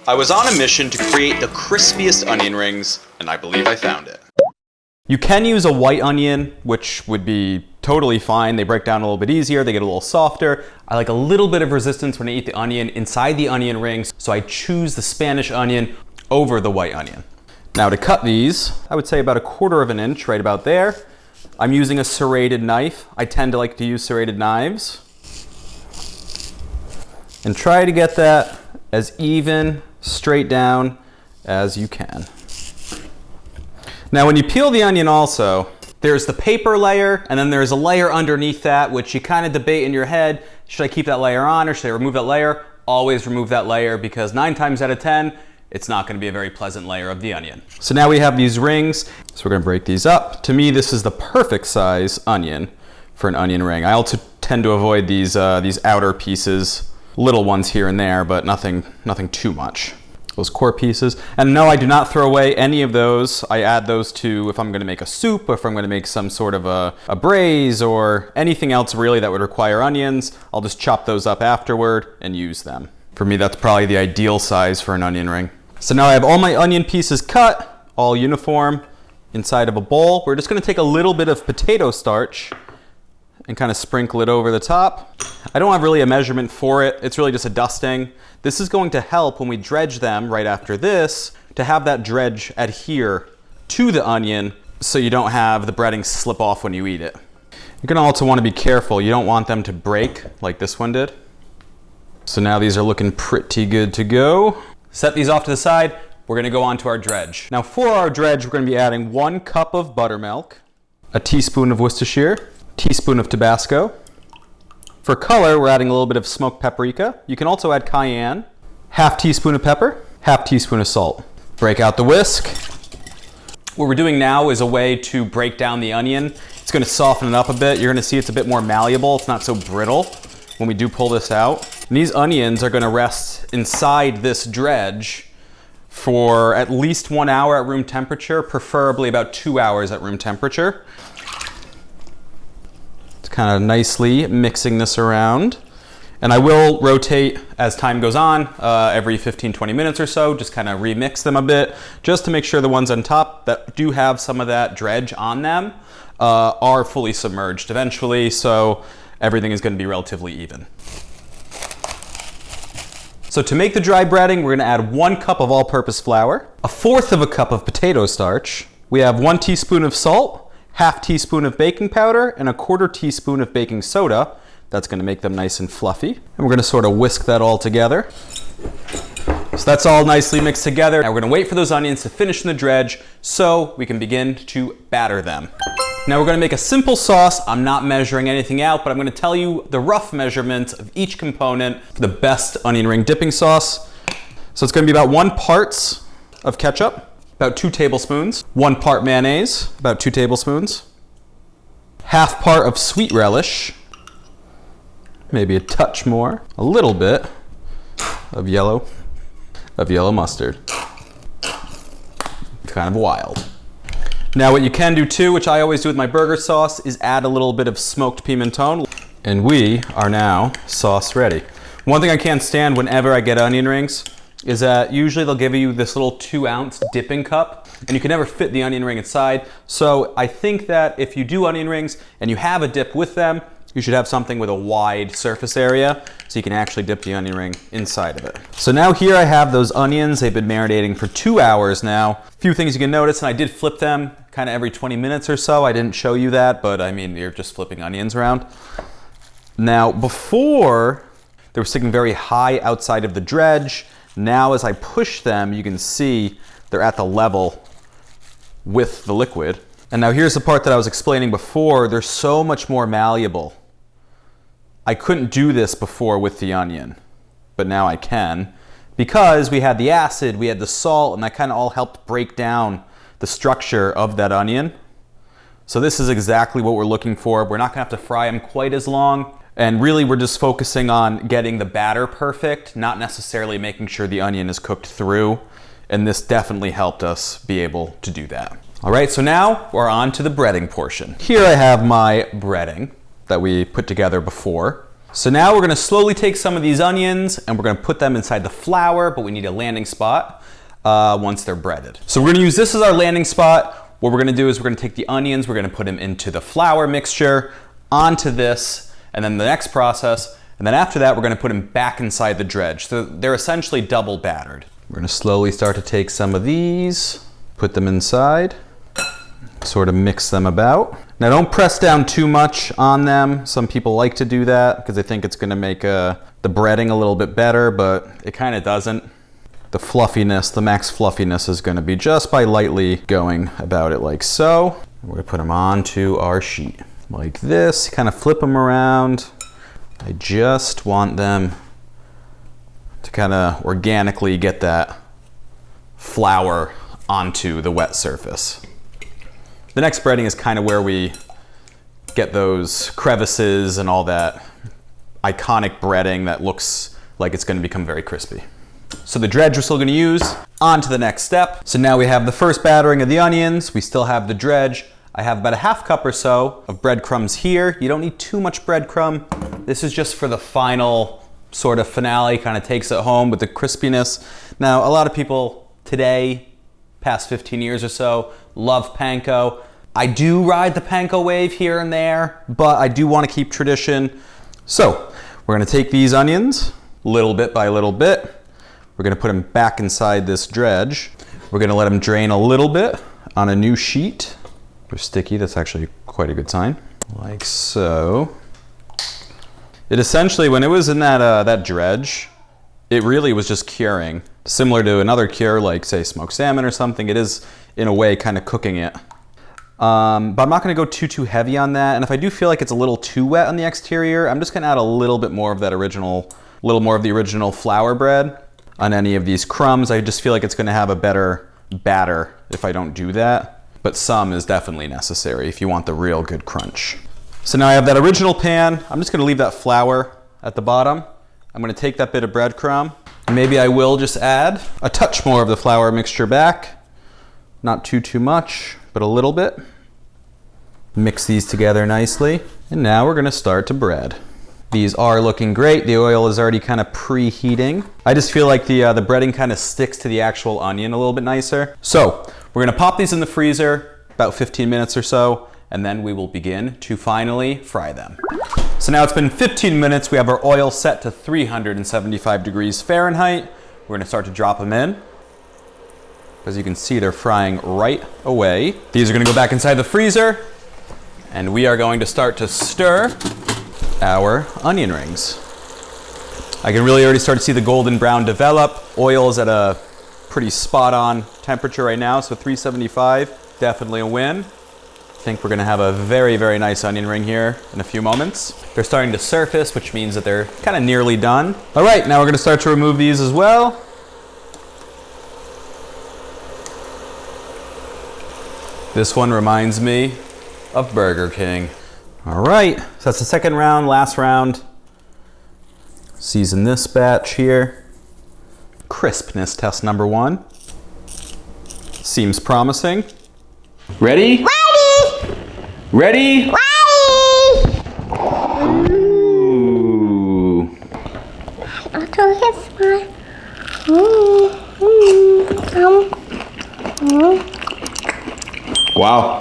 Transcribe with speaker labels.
Speaker 1: I was on a mission to create the crispiest onion rings, and I believe I found it. You can use a white onion, which would be totally fine. They break down a little bit easier, they get a little softer. I like a little bit of resistance when I eat the onion inside the onion rings, so I choose the Spanish onion over the white onion. Now to cut these, I would say about 1/4 inch, right about there. I'm using a serrated knife. I tend to like to use serrated knives. And try to get that as even, straight down as you can. Now when you peel the onion also, there's the paper layer, and then there's a layer underneath that, which you kind of debate in your head, should I keep that layer on or should I remove that layer? Always remove that layer, because 9 times out of 10, it's not gonna be a very pleasant layer of the onion. So now we have these rings, so we're gonna break these up. To me, this is the perfect size onion for an onion ring. I also tend to avoid these outer pieces, little ones here and there, but nothing too much. Those core pieces. And no, I do not throw away any of those. I add those to if I'm gonna make a soup, or if I'm gonna make some sort of a braise, or anything else really that would require onions. I'll just chop those up afterward and use them. For me, that's probably the ideal size for an onion ring. So now I have all my onion pieces cut, all uniform, inside of a bowl. We're just gonna take a little bit of potato starch and kind of sprinkle it over the top. I don't have really a measurement for it. It's really just a dusting. This is going to help when we dredge them right after this, to have that dredge adhere to the onion so you don't have the breading slip off when you eat it. You're gonna also want to be careful. You don't want them to break like this one did. So now these are looking pretty good to go. Set these off to the side. We're gonna go on to our dredge. Now for our dredge, we're gonna be adding 1 cup of buttermilk, a teaspoon of Worcestershire, teaspoon of Tabasco. For color, we're adding a little bit of smoked paprika. You can also add cayenne, 1/2 teaspoon of pepper, 1/2 teaspoon of salt. Break out the whisk. What we're doing now is a way to break down the onion. It's gonna soften it up a bit. You're gonna see it's a bit more malleable. It's not so brittle when we do pull this out. And these onions are gonna rest inside this dredge for at least 1 hour at room temperature, preferably about 2 hours at room temperature. Kind of nicely mixing this around. And I will rotate as time goes on, every 15-20 minutes or so, just kind of remix them a bit, just to make sure the ones on top that do have some of that dredge on them are fully submerged eventually, so everything is going to be relatively even. So to make the dry breading, we're going to add 1 cup of all-purpose flour, 1/4 cup of potato starch. We have 1 teaspoon of salt, 1/2 teaspoon of baking powder, and 1/4 teaspoon of baking soda. That's gonna make them nice and fluffy. And we're gonna sort of whisk that all together. So that's all nicely mixed together. Now we're gonna wait for those onions to finish in the dredge so we can begin to batter them. Now we're gonna make a simple sauce. I'm not measuring anything out, but I'm gonna tell you the rough measurement of each component for the best onion ring dipping sauce. So it's gonna be about 1 part of ketchup, about 2 tablespoons, 1 part mayonnaise, about 2 tablespoons, 1/2 part of sweet relish, maybe a touch more, a little bit of yellow mustard. Kind of wild. Now what you can do too, which I always do with my burger sauce, is add a little bit of smoked pimenton. And we are now sauce ready. One thing I can't stand whenever I get onion rings is that usually they'll give you this little 2-ounce dipping cup, and you can never fit the onion ring inside. So I think that if you do onion rings and you have a dip with them, you should have something with a wide surface area so you can actually dip the onion ring inside of it. So now here I have those onions. They've been marinating for 2 hours now. A few things you can notice, and I did flip them kind of every 20 minutes or so. I didn't show you that, but I mean, you're just flipping onions around. Now before, they were sticking very high outside of the dredge. Now as I push them, you can see they're at the level with the liquid. And now here's the part that I was explaining before. They're so much more malleable. I couldn't do this before with the onion, but now I can, because we had the acid, we had the salt, and that kind of all helped break down the structure of that onion. So this is exactly what we're looking for. We're not gonna have to fry them quite as long. And really, we're just focusing on getting the batter perfect, not necessarily making sure the onion is cooked through. And this definitely helped us be able to do that. All right, so now we're on to the breading portion. Here I have my breading that we put together before. So now we're gonna slowly take some of these onions and we're gonna put them inside the flour, but we need a landing spot once they're breaded. So we're gonna use this as our landing spot. What we're gonna do is we're gonna take the onions, we're gonna put them into the flour mixture, onto this, and then the next process, and then after that, we're gonna put them back inside the dredge. So they're essentially double battered. We're gonna slowly start to take some of these, put them inside, sort of mix them about. Now don't press down too much on them. Some people like to do that because they think it's gonna make the breading a little bit better, but it kind of doesn't. The fluffiness, the max fluffiness is gonna be just by lightly going about it like so. We're gonna put them onto our sheet. Like this, kind of flip them around. I just want them to kind of organically get that flour onto the wet surface. The next breading is kind of where we get those crevices and all that iconic breading that looks like it's going to become very crispy. So the dredge we're still going to use. On to the next step. So now we have the first battering of the onions. We still have the dredge. I have about a half cup or so of breadcrumbs here. You don't need too much breadcrumb. This is just for the final sort of finale, kind of takes it home with the crispiness. Now, a lot of people today, past 15 years or so, love panko. I do ride the panko wave here and there, but I do want to keep tradition. So we're going to take these onions little bit by little bit. We're going to put them back inside this dredge. We're going to let them drain a little bit on a new sheet. They're sticky. That's actually quite a good sign. Like so. It essentially, when it was in that dredge, it really was just curing. Similar to another cure, like say smoked salmon or something, it is in a way kind of cooking it. But I'm not gonna go too heavy on that. And if I do feel like it's a little too wet on the exterior, I'm just gonna add a little bit more of that little more of the original flour bread on any of these crumbs. I just feel like it's gonna have a better batter if I don't do that. But some is definitely necessary if you want the real good crunch. So now I have that original pan. I'm just gonna leave that flour at the bottom. I'm gonna take that bit of breadcrumb. Maybe I will just add a touch more of the flour mixture back. Not too much, but a little bit. Mix these together nicely. And now we're gonna start to bread. These are looking great. The oil is already kind of preheating. I just feel like the breading kind of sticks to the actual onion a little bit nicer. So we're gonna pop these in the freezer about 15 minutes or so, and then we will begin to finally fry them. So now it's been 15 minutes. We have our oil set to 375 degrees Fahrenheit. We're gonna start to drop them in. As you can see, they're frying right away. These are gonna go back inside the freezer, and we are going to start to stir our onion rings. I can really already start to see the golden brown develop. Oil is at a pretty spot on temperature right now, so 375, definitely a win. I think we're gonna have a very nice onion ring here in a few moments. They're starting to surface, which means that they're kind of nearly done. All right, now we're gonna start to remove these as well. This one reminds me of Burger King. All right, so that's the second round, last round. Season this batch here. Crispness test number 1. Seems promising. Ready? Ready? Ooh. Wow.